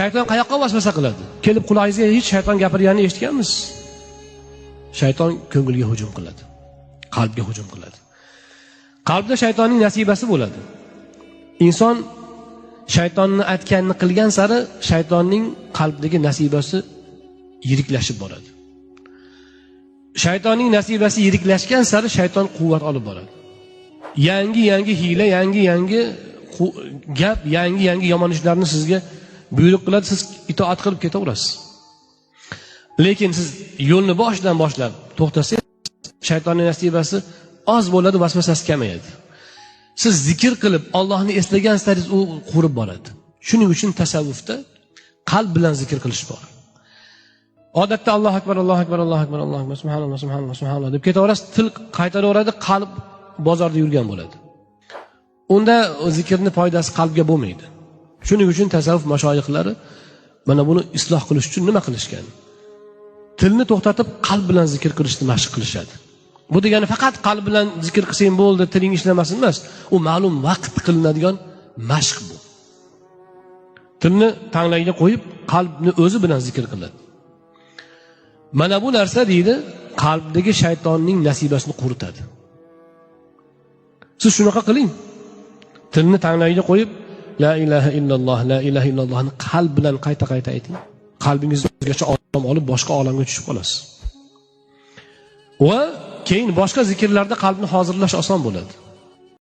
Shayton qayoqqa vasvasa qiladi? Kelib qulog'ingizga hech shayton gapirganini eshitganmisiz? Shayton ko'ngilga hujum qiladi. Qalbga hujum qiladi. Qalbda shaytonning nasibasi bo'ladi. Inson shaytonning aytganini qilgan sari shaytonning qalbdagi nasibasi yiriklashib boradi. Shaytonning nasibasi yiriklashgan sari shayton quvvat olib boradi. Yangi hiyla, yangi gap, yangi yomon ishlarni sizga buyruq qiladi, siz itoat qilib ketaverasiz. Lekin siz yo'lni boshidan boshlab to'xtasangiz, shaytonning nasibasi oz bo'ladi, vasvasasi kamayadi. Siz zikr qilib Allohni eslagan sari u qurib boradi. Shuning uchun tasavvufda qalb bilan zikr qilish bor. Odatda Allohu akbar, Allohu akbar, Allohu akbar, Allohu akbar, subhanalloh, subhanalloh, subhanalloh deb ketaverasiz, til qaytaraveradi, qalb bozorda yurgan bo'ladi. Unda zikrning foydasi qalbga bo'lmaydi. Shuning uchun tasavvuf mashoyihlari mana buni isloh qilish uchun nima qilishgan? Tilni to'xtatib qalb bilan zikr qilishni mashq qilishadi. Bu degani faqat qalb bilan zikr qilsang bo'ldi, tiling ishlamasin emas. U ma'lum vaqt qilinadigan mashq bu. Tilni tanglagiga qo'yib, qalbni o'zi bilan zikr qiladi. Mana bu narsa deydi, qalbdagi shaytonning nasibasini quritadi. Siz shunaqa qiling. Tilni tanglagiga qo'yib, la ilaha illallohni qalb bilan qayta ayting. Qalbingiz o'zgacha olam olib boshqa olamga tushib qolasiz. Va keyin boshqa zikrlarda qalbni hozirlash oson bo'ladi.